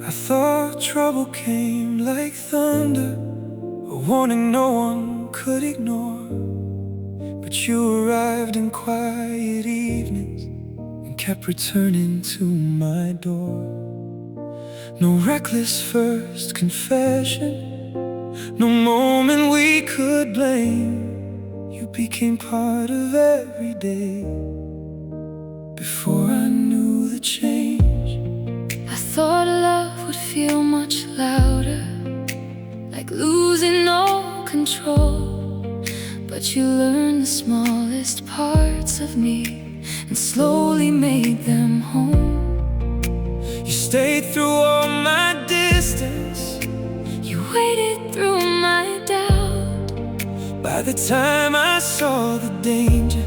I thought trouble came like thunder, a warning no one could ignore. But you arrived in quiet evenings and kept returning to my door. No reckless first confession, no moment we could blame. You became part of every day before I knew the change. I thought love would feel much louder, like losing all control. But you learned the smallest parts of me and slowly made them home. You stayed through all my distance, You waited through my doubt. by the time I saw the danger,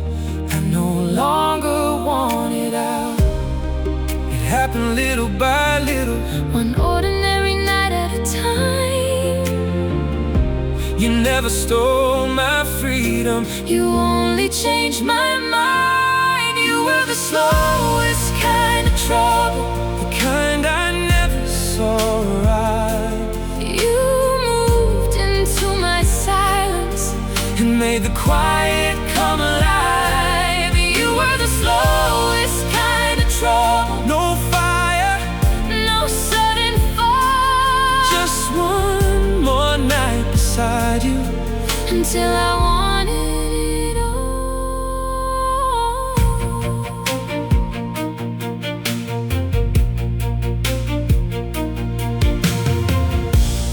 I no longer wanted out. It happened little by little, One ordinary night at a time. you never stole my freedom. You only changed my mind. You were the slowest kind of trouble, The kind I never saw arrive, You moved into my silence and made the quiet come alive. You were the slowest kind of trouble, No fire, no sudden fall. just one more night beside you, Until I wanted it all.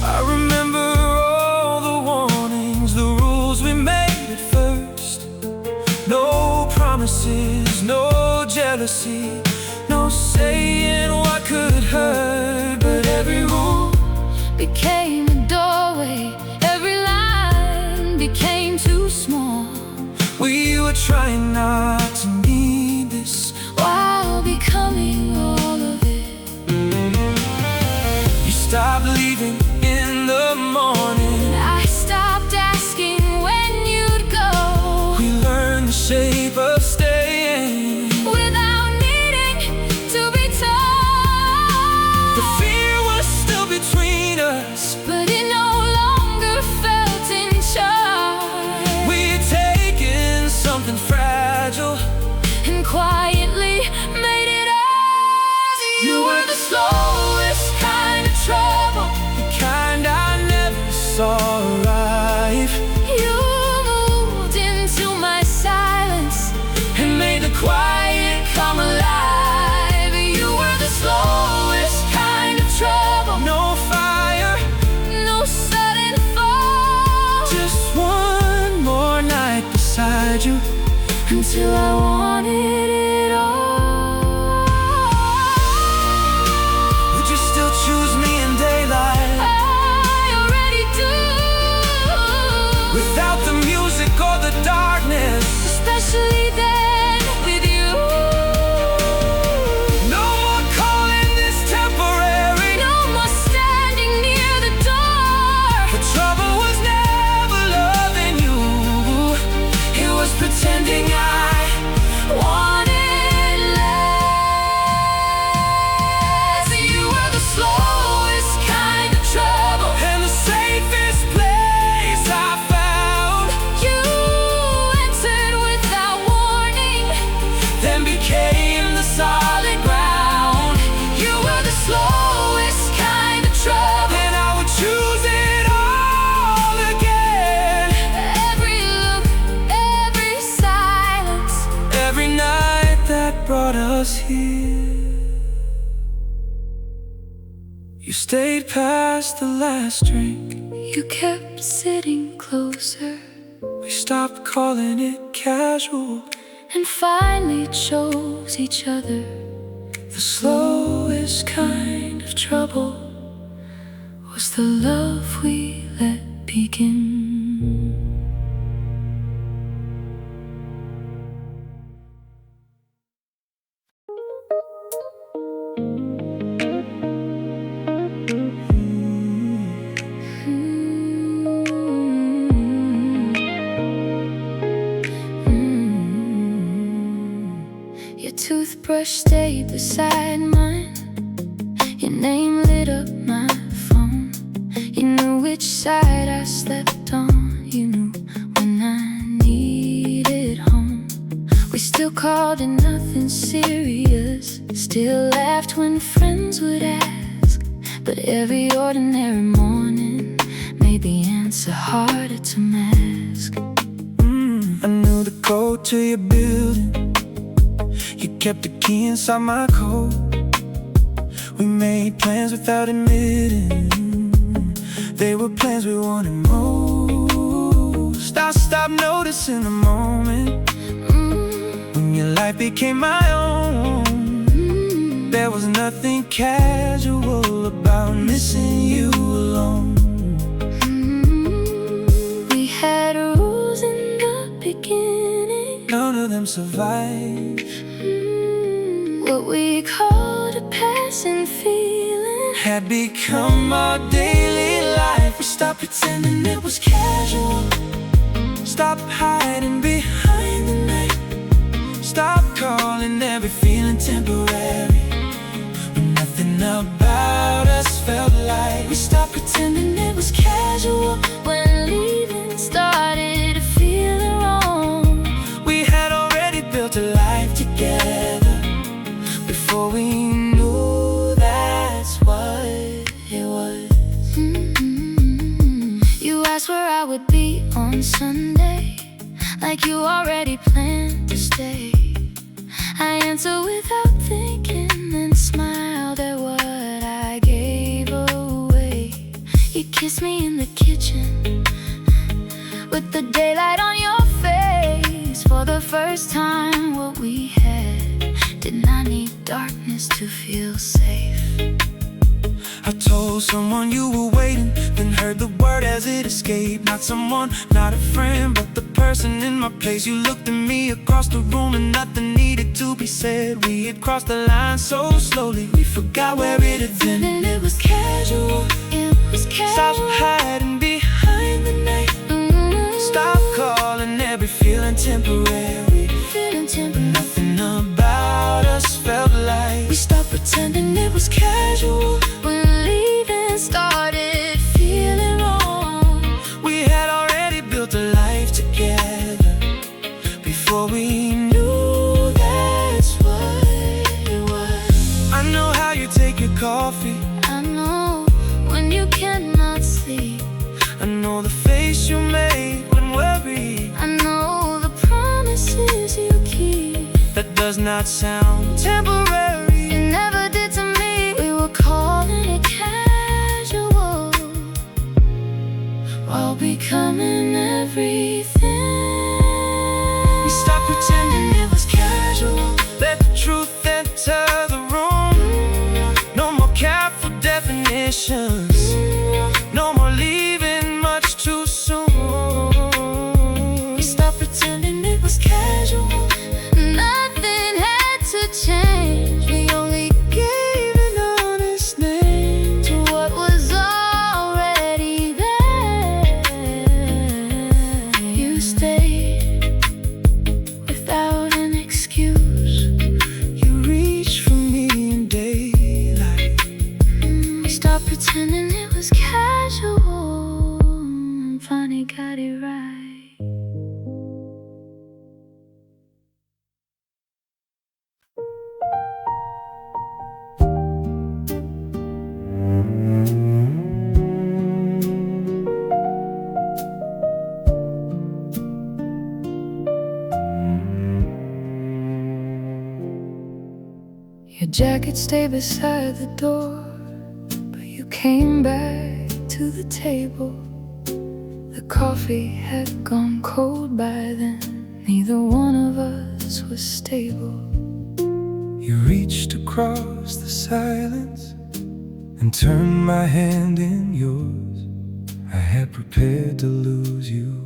I remember all the warnings, the rules we made at first. No promises, no jealousy, no saying what could hurt. But every rule Became a doorway, every line became too small. we were trying not to need this, While becoming all of it. you stopped leaving in the morning. I stopped asking when you'd go, We learned the shape of staying. without needing to be told. The fear was still between us, But it no longer felt in charge. we'd taken something fragile And quietly made it ours. You were the slowest kind of trouble, the kind I never saw arrive, You moved into my silence and made the quiet come alive. You were the slowest kind of trouble, No fire, no sudden fall. just one more night beside you, Until I wanted it all. would you still choose me in daylight, I already do. without the music or the darkness? Especially then with you. No more calling this temporary. No more standing near the door. The trouble was never loving you, it was pretending I Wanted less. You were the slowest kind of trouble, and the safest place I found. You entered without warning, Then became the solid ground. You were the slowest kind of trouble. And I would choose it all again, Every look, every silence, every night that brought us here. You stayed past the last drink, you kept sitting closer, we stopped calling it casual. and finally chose each other. The slowest kind of trouble Was the love we let begin. Your toothbrush stayed beside mine. Your name lit lit up my phone. You knew which side I slept on. You knew when I needed home. We still called it nothing serious, still laughed when friends would ask. But every ordinary morning made the answer harder to mask. I knew the code to your building. You kept the key inside my coat. We made plans without admitting they were plans we wanted most. I stopped noticing the moment when your life became my own. There was nothing casual about missing you alone. We had rules in the beginning, None of them survived. what we called a passing feeling Had become our daily life. We stopped pretending it was casual. Stop hiding behind the night. Stop calling every feeling temporary, when nothing about us felt like. We stopped pretending it was casual when leaving started to feel wrong. We had already built a life together before we knew that's what it was. You asked where I would be on Sunday, like you already planned to stay. I answered without thinking, then smiled at what I gave away. You kissed me in the kitchen with the daylight on your face. For the first time, what we had did not need darkness to feel safe. I told someone you were waiting, then heard the word as it escaped. Not someone, not a friend, but the person in my place. You looked at me across the room and nothing needed to be said. We had crossed the line so slowly, we forgot where it had been. And it was casual, it was casual. Stop hiding behind the night. Stop calling every feeling temporary, Feeling temporary. nothing about us felt like. We stopped pretending it was casual when leaving started feeling wrong. We had already built a life together before we knew that's what it was. I know how you take your coffee. I know when you cannot sleep. I know the face you made when worried. I know the promises you keep. That does not sound temporary. It never did to me. We were calling it casual while becoming everything. We stopped pretending it was casual. Let the truth enter the room. No more careful definitions. No more leaving much too soon. We stopped pretending it was casual. Nothing had to change. We only Gave an honest name to what was already there. You stayed without an excuse. You reached for me in daylight. We stopped pretending it was casual and finally got it right. Your jacket stayed beside the door, but you came back to the table. The coffee had gone cold by then. Neither one of us was stable. You reached across the silence and turned my hand in yours. I had prepared to lose you.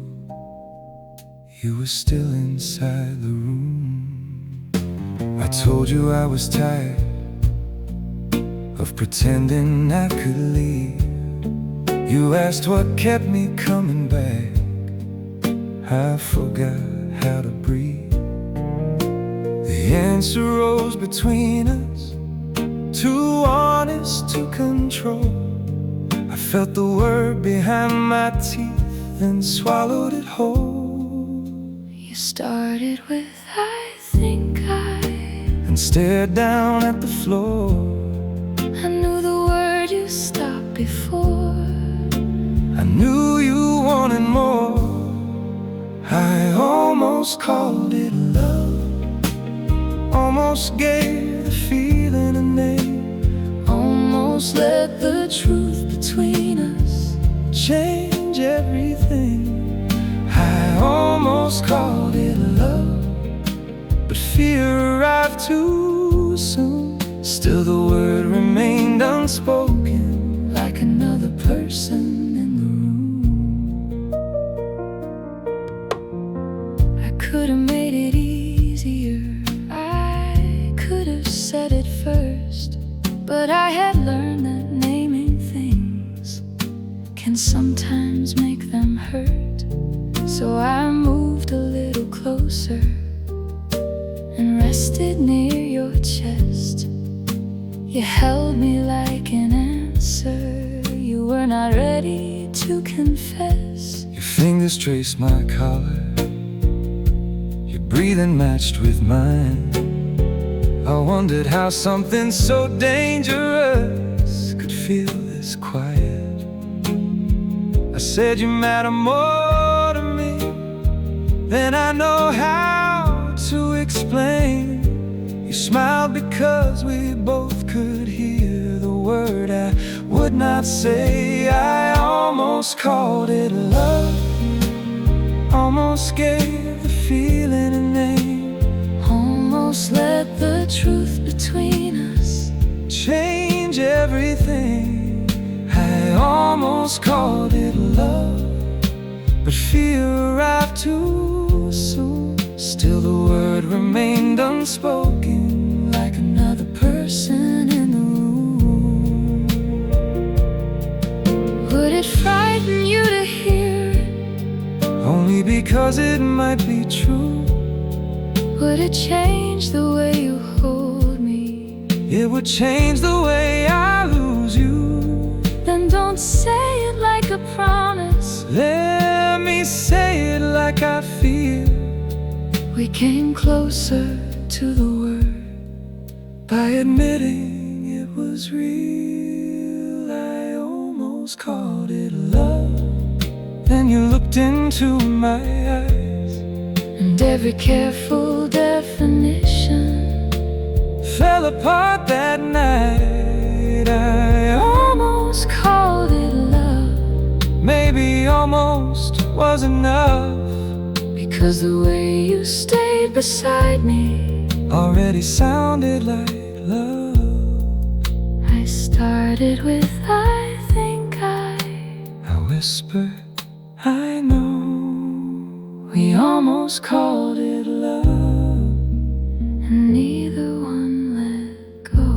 You were still inside the room. I told you I was tired of pretending I could leave. You asked what kept me coming back. I forgot how to breathe. The answer rose between us, two harness to control. I felt the word behind my teeth and swallowed it whole. You started with I think and stared down at the floor. I knew the word you stopped before. I knew you wanted more. I almost called it love, almost gave the feeling a name, almost let the truth between us change everything. I almost called it love, but fear arrived too soon. Still the word remained unspoken, like another person in the room. I could have made it easier, I could have said it first, but I had learned that naming things can sometimes make them hurt. So I moved a little closer and rested near your chest. You held me like an answer you were not ready to confess. Your fingers traced my collar, your breathing matched with mine. I wondered how something so dangerous could feel this quiet. I said you matter more to me than I know how to explain. You smiled because we both could hear the word I would not say. I almost called it love, almost gave the feeling a name, almost let the truth between us change everything. I almost called it love, but fear arrived too soon. Still the word remained unspoken, like another person in the room. Would it frighten you to hear it? Only because it might be true. Would it change the way you hold me? It would change the way I lose you. Then don't say it like a promise. Let me say it like I feel. We came closer to the word by admitting it was real. I almost called it love. Then you looked into my eyes, and every careful definition fell apart that night. I almost called it love. Maybe almost was enough, because the way you stayed beside me already sounded like love. I started with I think I whispered, I know. We almost called it love, and neither one let go.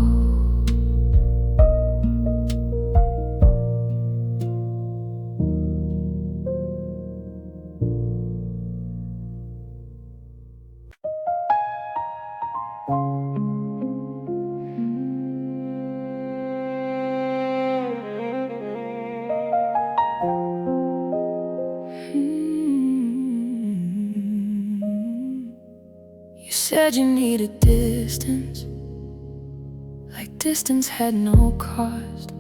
You said you needed distance, like distance had no cost,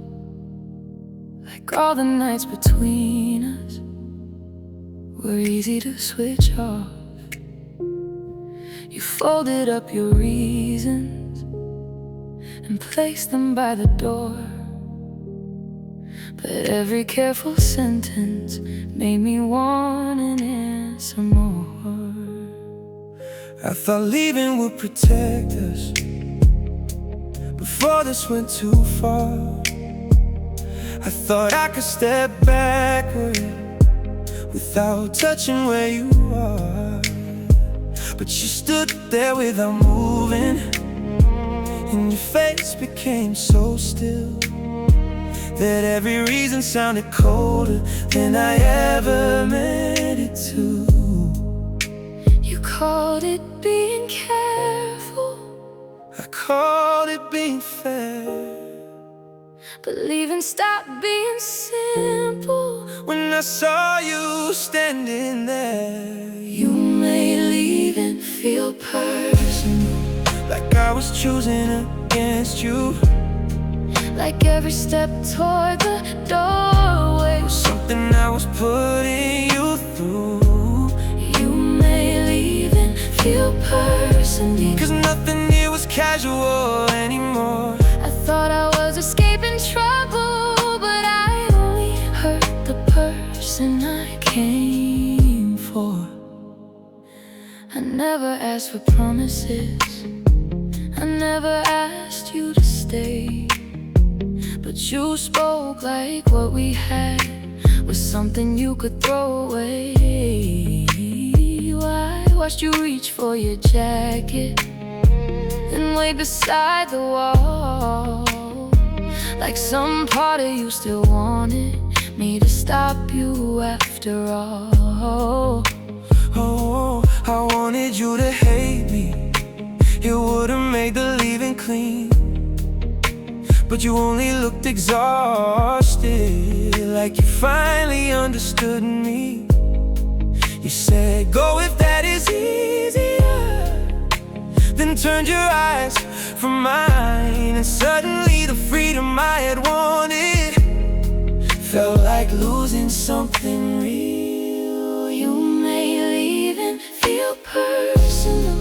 like all the nights between us were easy to switch off. You folded up your reasons and placed them by the door, but every careful sentence made me want an answer more. I thought leaving would protect us before this went too far. I thought I could step backward without touching where you are, but you stood there without moving, and your face became so still that every reason sounded colder than I ever meant it to. You called it being careful, I called it being fair. but leaving stopped being simple. When I saw you standing there, You made leaving feel personal, like I was choosing against you. like every step toward the doorway Was something I was putting you through. You made leaving feel personal, 'Cause nothing here was casual anymore. I thought I was escaping trouble, but I only hurt the person I came for. I never asked for promises, I never asked you to stay, but you spoke like what we had was something you could throw away. I watched you reach for your jacket, then wait beside the wall, like some part of you still wanted me to stop you after all. Oh, I wanted you to hate me, it would've made the leaving clean. But you only looked exhausted, like you finally understood me. You said, go if that is easier, then turned your eyes from mine, and suddenly the freedom I had wanted felt like losing something real. You made leaving feel personal,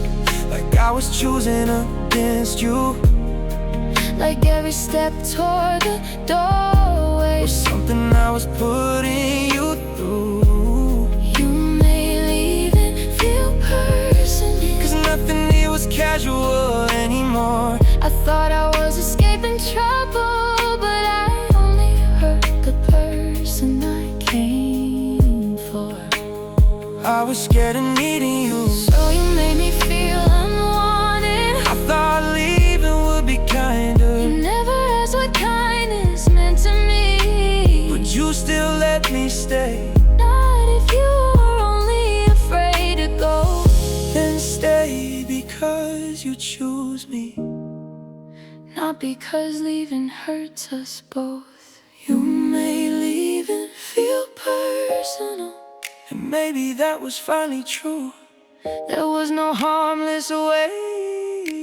like I was choosing against you. like every step toward the doorway Was something I was putting you through. You made leaving feel personal, 'Cause nothing here was casual anymore. I thought I was escaping trouble, but I only hurt the person I came for. I was scared of needing you, So you made me feel unwanted. I thought leaving would be kinder, You never asked what kindness meant to me, but you still let me stay. not if you were only afraid to go. Then stay because you choose me, Not because leaving hurts us both. you made leaving feel personal, and maybe that was finally true. There was no harmless way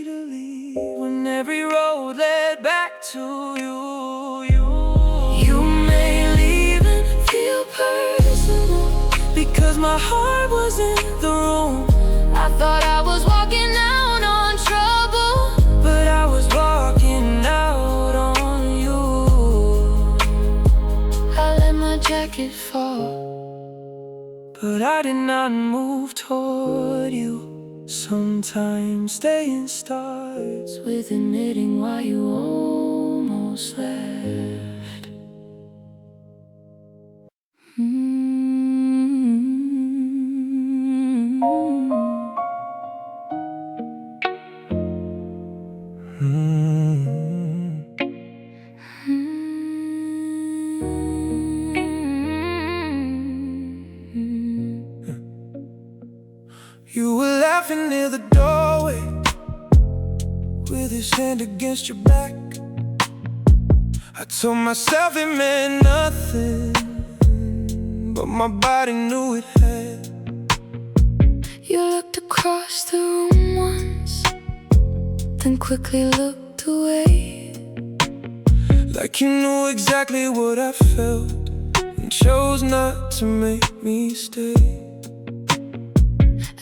to leave when every road led back to you. You made leaving feel personal, because my heart was in the room. I thought I was walking out on trouble, But I was walking out on you. I let my jacket fall, But I did not move toward you. Sometimes staying starts with admitting why you almost left. You were laughing near the doorway, with his hand against your back. I told myself it meant nothing, but my body knew it had. You looked across the room once, then quickly looked away, Like you knew exactly what I felt, and chose not to make me stay.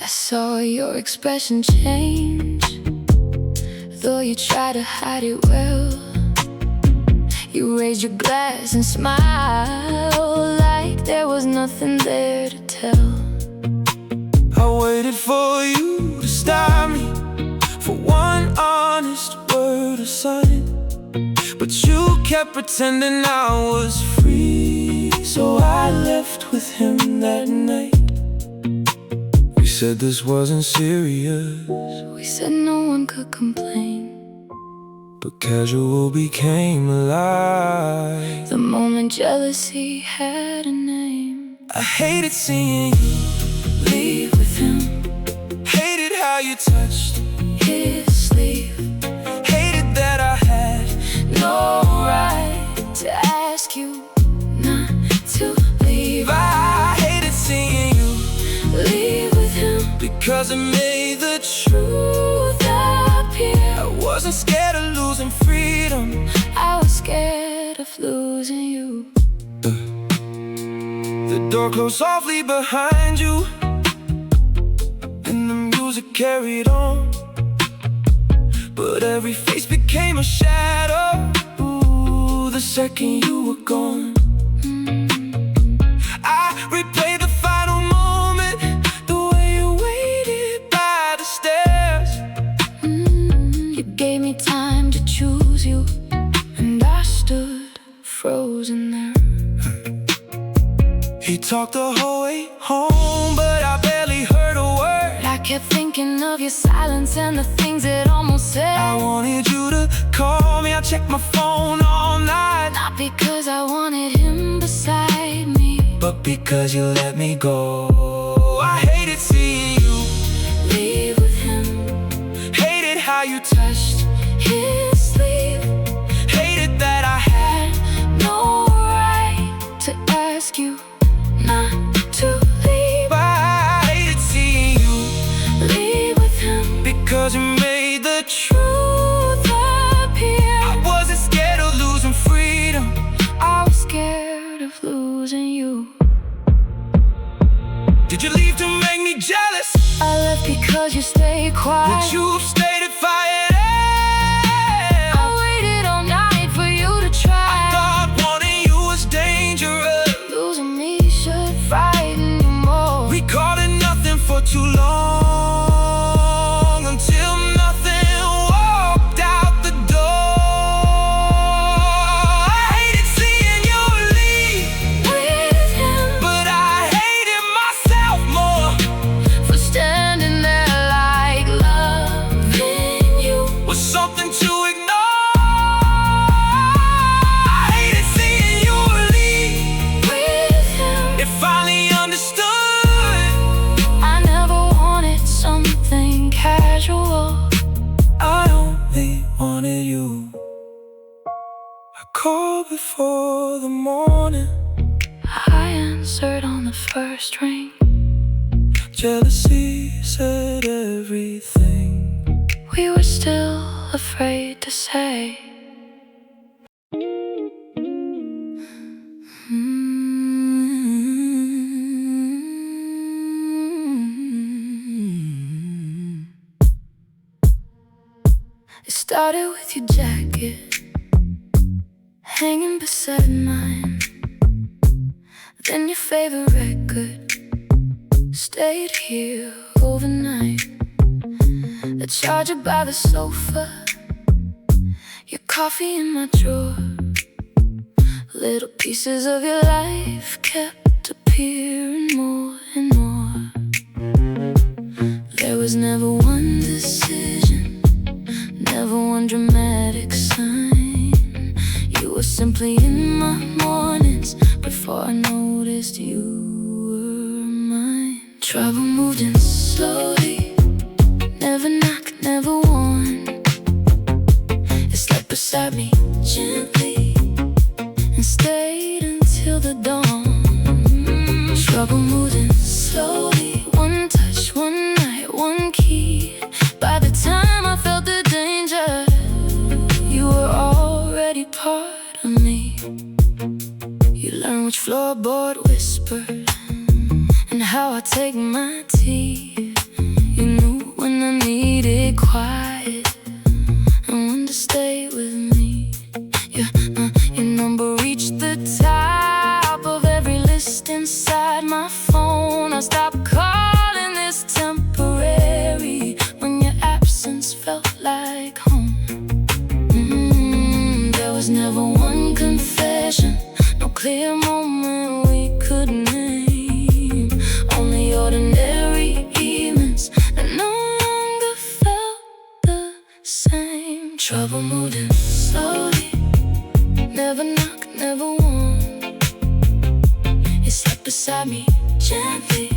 I saw your expression change, though you tried to hide it well. You raised your glass and smiled like there was nothing there to tell. I waited for you to stop me, for one honest word or sign, but you kept pretending I was free, so I left with him that night. We said this wasn't serious, We said no one could complain, but casual became a lie. the moment jealousy had a name. I hated seeing you Leave with him, hated how you touched, his sleeve, hated that I had no right because it made the truth appear. I wasn't scared of losing freedom, I was scared of losing you. The door closed softly behind you, and the music carried on. But every face became a shadow, ooh, the second you were gone. I replayed the final moment, the way you waited by the stairs. You gave me time to choose you, and I stood frozen there. He talked the whole way home, but I barely heard a word. I kept thinking of your silence and the things it almost said. I wanted you to call me, I checked my phone all night. Not because I wanted him beside me, but because you let me go. I hated seeing you leave with him. Hated how you touched His sleeve. Hated that I had No right to ask you not to leave. I hated seeing you leave with him because you made the truth appear. I wasn't scared of losing freedom, I was scared of losing you. Did you leave to make me jealous? I left because you stayed quiet. Would you have stayed if I had asked? I waited all night for you to try. I thought wanting you was dangerous. Losing me should frighten you more. We called it nothing for too long, until nothing walked out the door. I hated seeing you leave with him, but I hated myself more for standing there like loving you was something to ignore. I hated seeing you leave with him. It finally understood. I never wanted something casual. I only wanted you. I called before the morning. I answered on the first ring. Jealousy said everything. We were still afraid to say. It started with your jacket hanging beside mine. Then your favorite record stayed here overnight. The charger by the sofa, your coffee in my drawer. Little pieces of your life kept appearing more and more. There was never one decision, never one dramatic sign. You were simply in my mornings before I noticed you were mine. Trouble moved in slowly, never knocked, never warned. It slept beside me gently and stayed until the dawn. Trouble moved in slowly, one touch, one night, one key. By the time I felt the danger, you were already part of me. You learned which floorboard whispered and how I take my tea. You knew when I needed quiet and when to stay with me. Your number reached the top of every list inside my phone. I stopped calling this temporary when your absence felt like home. There was never one confession, no clear moment we could name. Only ordinary evenings that no longer felt the same. Trouble moved in slowly, never knocked, never warned. It slept beside me gently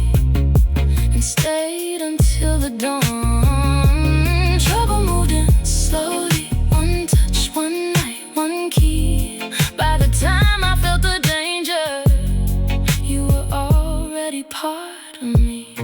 and stayed until the dawn. Trouble moved in slowly, one touch, one night, one key. By the time I felt the danger, you were already part of me.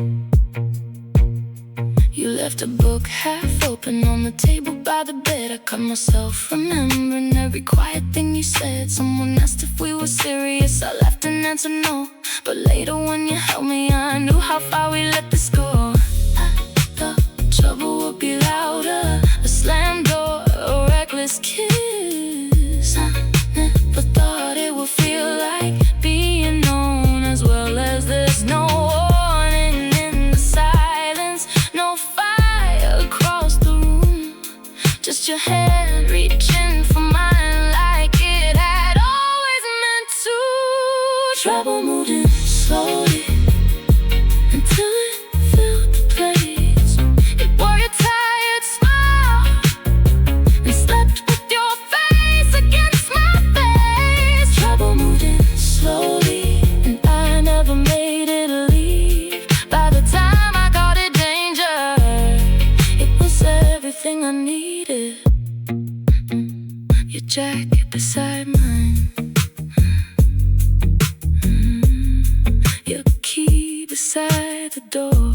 left a book half open on the table by the bed. I caught myself remembering every quiet thing you said. Someone asked if we were serious, I laughed and answered no. But later when you held me, I knew how far we let this go. I thought trouble would be louder, a slam door, a reckless kiss. I never thought it would feel like being known as well as this. No warning in the silence, no fire across the room, just your hand reaching for mine like it had always meant to. Trouble moved in slowly until it filled the place. It wore your tired smile and slept with your face against my face. Trouble moved in slowly and I never made it leave. By the time I got it danger, it was everything I needed. Your jacket beside mine, your key beside the door.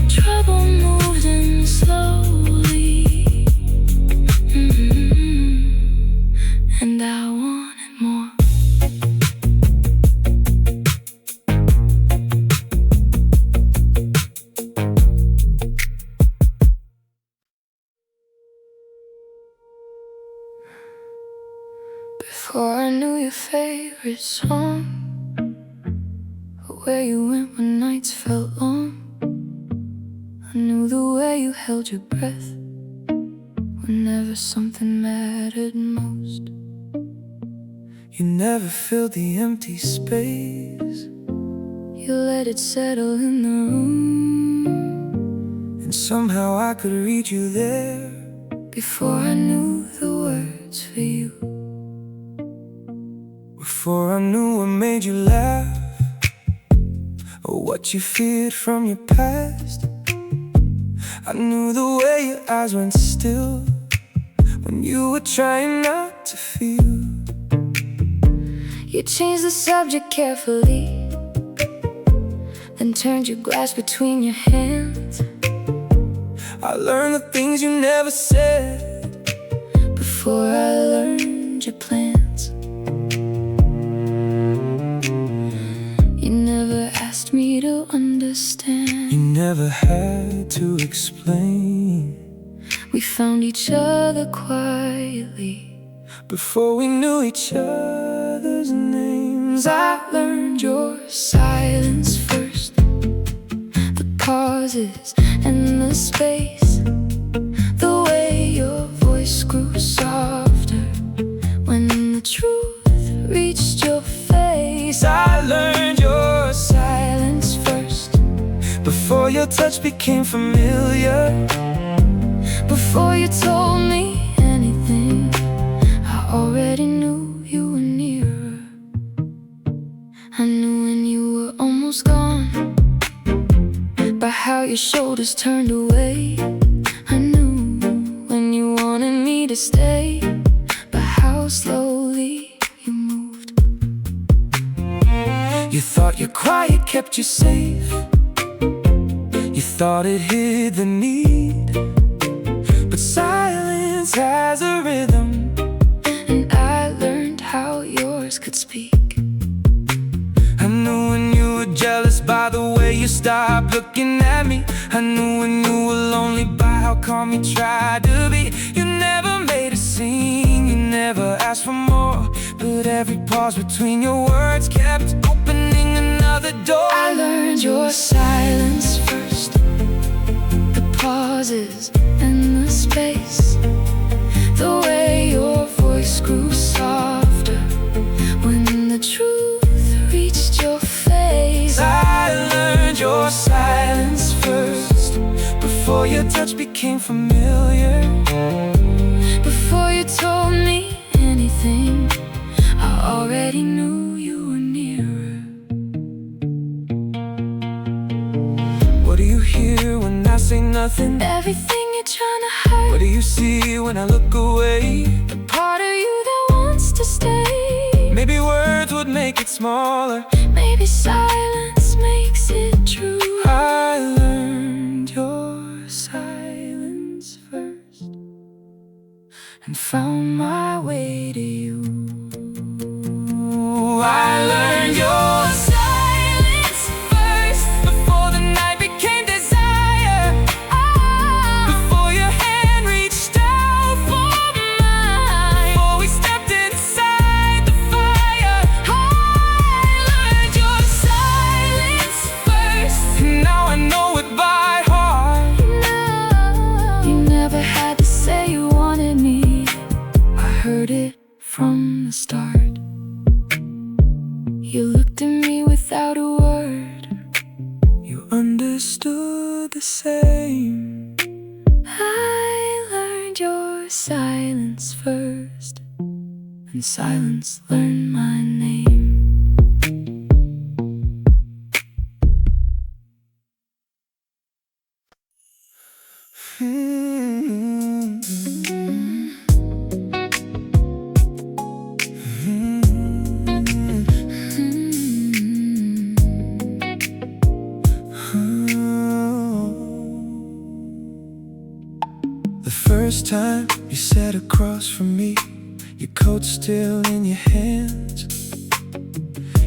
Trouble moved in slowly, and I wanted more. Before I knew your favorite song, or where you went when nights felt long, I knew the way you held your breath whenever something mattered most. You never filled the empty space, You let it settle in the room, and somehow I could read you there. before I knew the words for you. Before I knew what made you laugh, or what you feared from your past. I knew the way your eyes went still when you were trying not to feel. You changed the subject carefully, then turned your glass between your hands. I learned the things you never said before I learned your plans. You never asked me to understand. You never had to explain. We found each other quietly Before we knew each other's names. I learned your silence first, the pauses and the space, the way your voice grew softer when the truth reached your face. I learned your Silence first, before your touch became familiar. before you told me anything, I already knew you were nearer. I knew when you were almost gone, by how your shoulders turned away. I knew when you wanted me to stay, by how slowly you moved. You thought your quiet kept you safe. You thought it hid the need, but silence has a rhythm, And I learned how yours could speak. I knew when you were jealous by the way you stopped looking at me. I knew when you were lonely by how calm you tried to be. You never made a scene, you never asked for more, but every pause between your words kept opening another door. I learned your silence first, the pauses and the space, the way your voice grew softer when the truth reached your face. I learned your silence first, before your touch became familiar. Before you told me anything, I already knew you were nearer. What do you hear when I say nothing? Everything you're trying to hide. What do you see when I look away? The part of you that wants to stay. Maybe words would make it smaller. Maybe silence makes it true? I learned your silence first and found my way to you. I learned your silence first before the night became desire. Before your hand reached out for mine. Before we stepped inside the fire. I learned your silence first. Now I know it by heart. You never had to say you wanted me. I heard it from the start. You looked at me without a word. You understood the same. I learned your silence first, and silence learned my name. The first time you sat across from me, your coat still in your hands.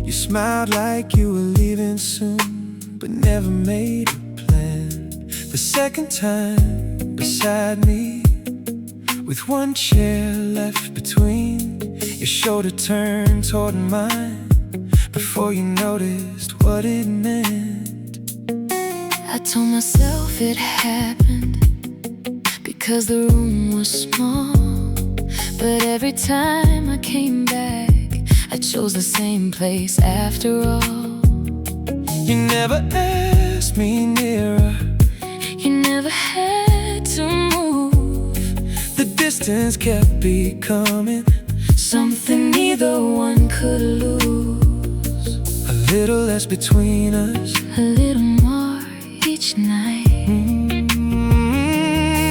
You smiled like you were leaving soon, but never made a plan. The second time beside me, with one chair left between, your shoulder turned toward mine before you noticed what it meant. I told myself it happened because the room was small, but every time I came back, I chose the same place after all. You never asked me nearer, You never had to move. the distance kept becoming Something neither one could lose. a little less between us, A little more each night.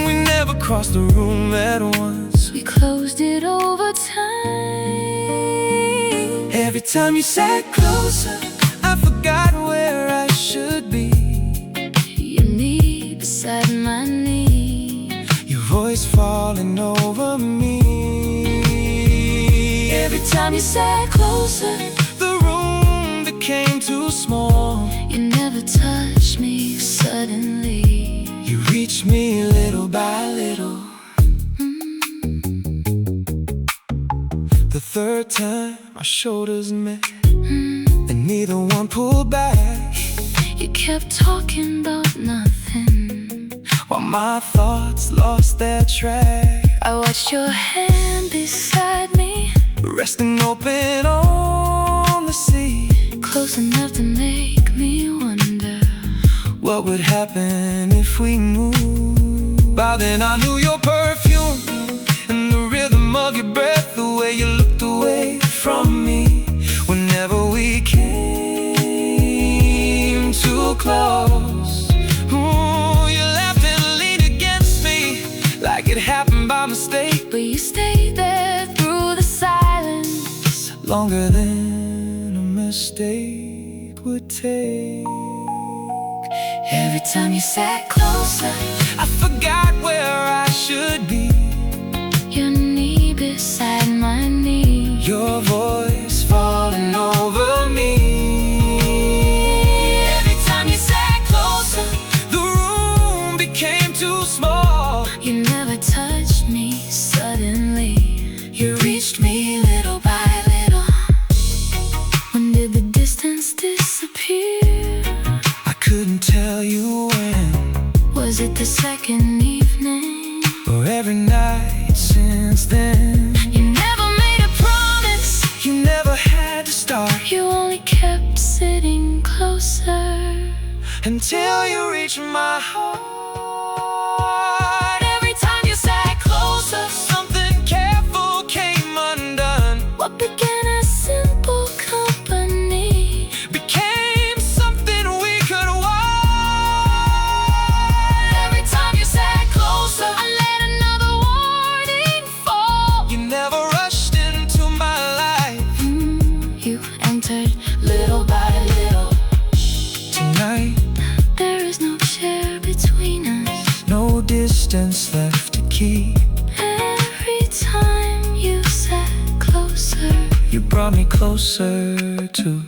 We never crossed the room at once. We closed it over time. Every time you sat closer, I forgot where I should be. Your knee beside my knee. Your voice falling over me. Every time you sat closer, The room became too small. you never touched me suddenly. You reached me little by little. The third time our shoulders met, and neither one pulled back, You kept talking about nothing while my thoughts lost their track. I watched your hand beside me, Resting open on the sea. close enough to make me wonder What would happen if we moved? By then I knew your perfume and the rhythm of your breath, the way you looked away from me whenever we came too close. Ooh, you laughed and leaned against me like it happened by mistake. But you stayed there through the silence. Longer than a mistake would take. Every time you sat closer, I forgot where I should be. your knee beside my knee. Your voice falling over me. Every time you sat closer, The room became too small. you never touched me suddenly. You reached me little by little. When did the distance disappear? I couldn't tell you when, Was it the second evening? or every night since then. You never made a promise. You never had to start You only kept sitting closer until you reached my heart. Every time you sat closer, Something careful came undone. what began as simple company Became something we could want. Every time you sat closer, I let another warning fall. You never rushed into my life. You entered little by little. Tonight key. Every time you sat closer, you brought me closer to.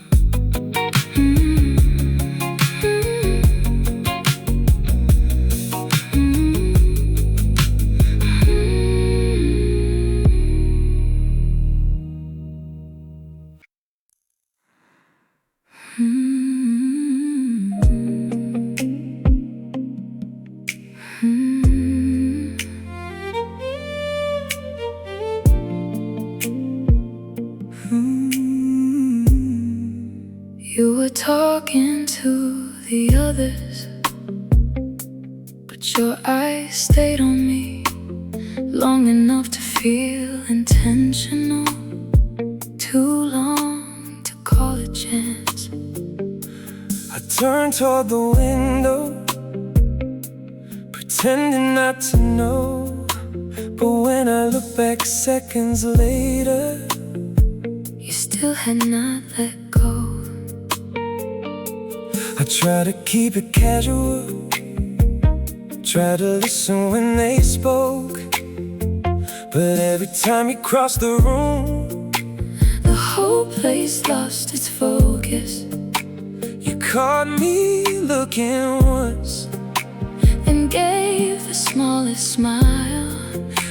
You were talking to the others, but your eyes stayed on me long enough to feel intentional, too long to call a chance. I turned toward the window, pretending not to know. But when I look back seconds later, you still had not let go. I try to keep it casual, try to listen when they spoke. But every time you crossed the room, the whole place lost its focus. you caught me looking once and gave the smallest smile.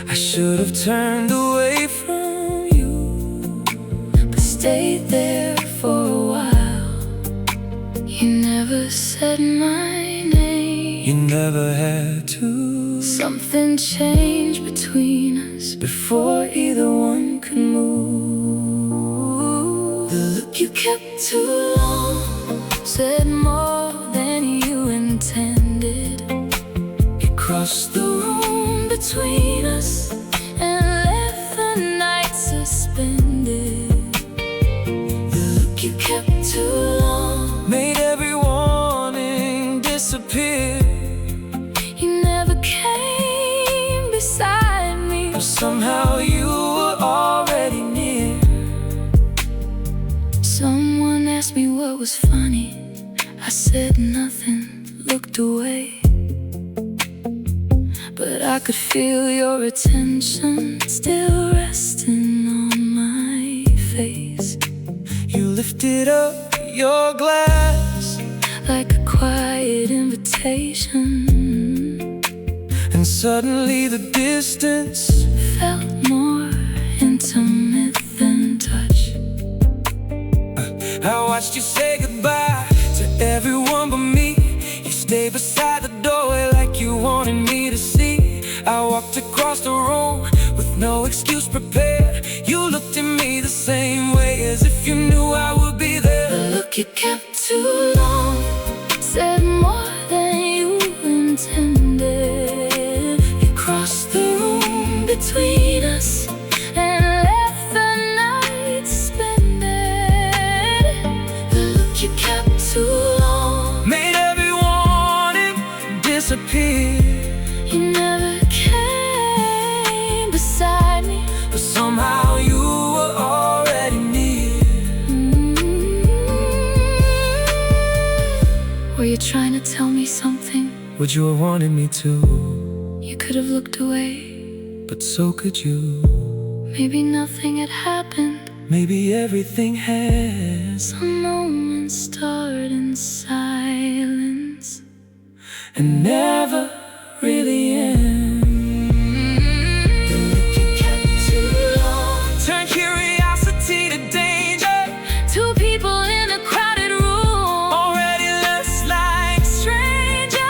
I should have turned away from you, but stayed there for a while. You never said my name, you never had to. Something changed between us before either one could move. The look you kept too long said more than you intended. It crossed The room between us and left the night suspended. The look you kept too long made every warning disappear. You never came beside me, But somehow you were already near. Someone asked me what was funny. I said nothing, looked away. But I could feel your attention still resting on my face. You lifted up your glass like a quiet invitation, and suddenly the distance felt more intimate than touch. I watched you say goodbye to everyone but me. You stayed beside the doorway like you wanted me to see. I walked across the room with no excuse prepared. You looked at me the same way as if you knew I would be there. The look you kept too long said more than you intended. You crossed the room between us and left the night suspended. The look you kept too long made every warning disappear. You never came beside me, But somehow you were already near. Were you trying to tell me something? Would you have wanted me to? You could have looked away, But so could you. maybe nothing had happened. Maybe everything has, Some moments start in silence and never really end. The look you kept too long Turn curiosity to danger. two people in a crowded room, Already less like strangers.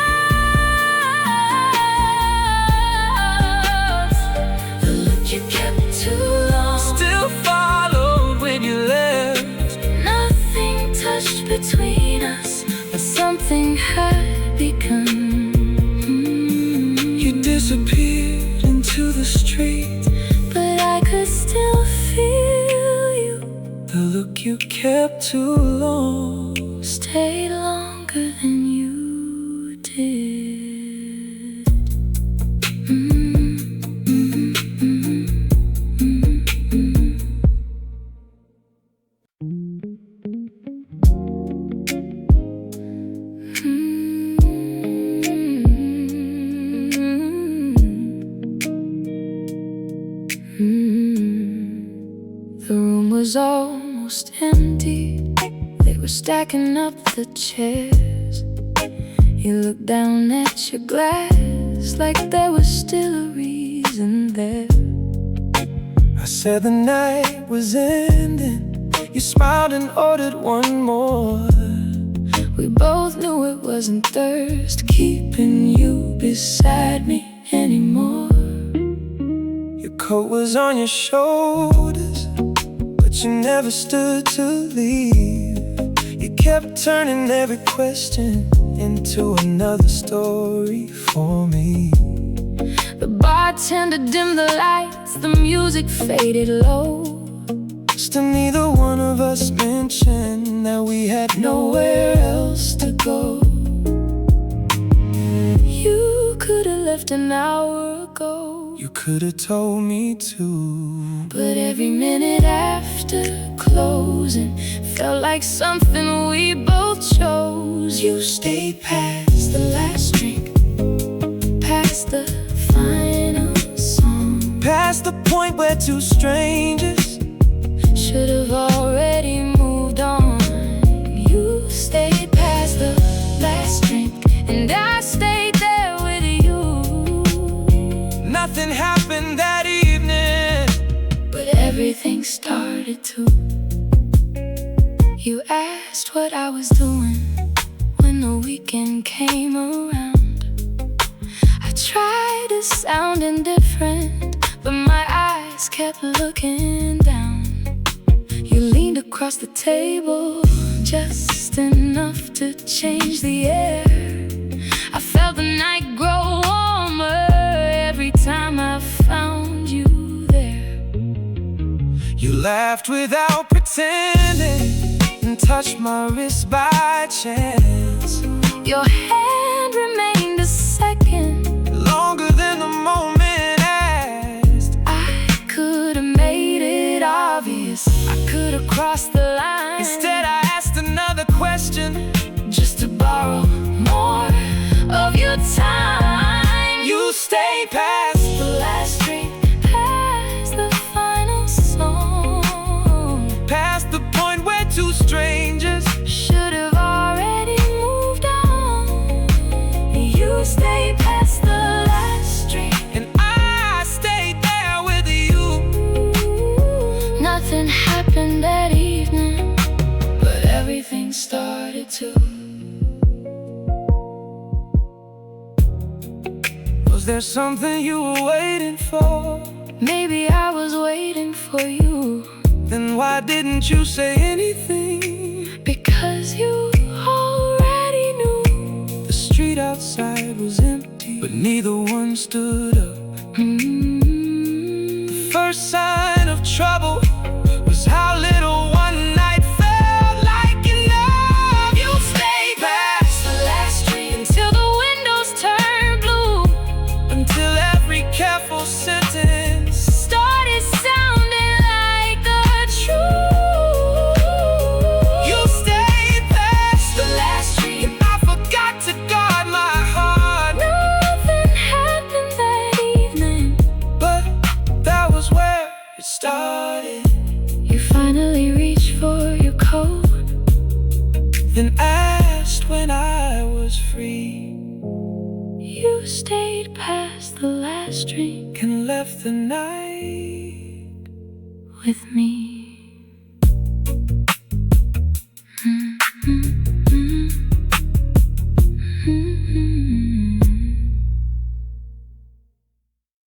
The look you kept too long still followed when you left. Nothing touched between us, but something had begun. You disappeared into the street. But I could still feel you. The look you kept too long Stayed longer than you did. The room was almost empty. They were stacking up the chairs. You looked down at your glass like there was still a reason there. I said the night was ending. You smiled and ordered one more. We both knew it wasn't thirst keeping you beside me anymore. Your coat was on your shoulders, but you never stood to leave. You kept turning every question into another story for me. The bartender dimmed the lights, the music faded low. Still neither one of us mentioned that we had nowhere else to go. You could have left an hour ago. You could have told me to. But every minute after closing felt like something we both chose. You stayed past the last drink, past the final song, past the point where two strangers should have already moved on. You stayed past the last drink, and I stayed there with you. Nothing happened that evening, but everything started to. You asked what I was doing when the weekend came around. I tried to sound indifferent, but my eyes kept looking down. You leaned across the table, just enough to change the air. I felt the night grow warmer every time I found you there. you laughed without pretending and touched my wrist by chance. Your hand remained a second longer than the moment asked. I could have made it obvious, I could have crossed the line. Instead I asked another question, just to borrow more of your time. You stayed past the last drink, past the final song, past the point where two strangers should have already moved on. You stayed past the last drink, and I stayed there with you. Nothing happened that evening, but everything started to. Was there something you were waiting for? Maybe I was waiting for you. Then why didn't you say anything? Because you already knew. The street outside was empty, but neither one stood up. The first sign of trouble was how little one night felt like enough. You stayed past the last drink until the windows turned blue, until every careful sentence started sounding like the truth. You stayed past the last drink, and I forgot to guard my heart. Nothing happened that evening, but that was where it started. You finally reached for your coat, Then asked when I was free. you stayed past the last drink And left the night with me.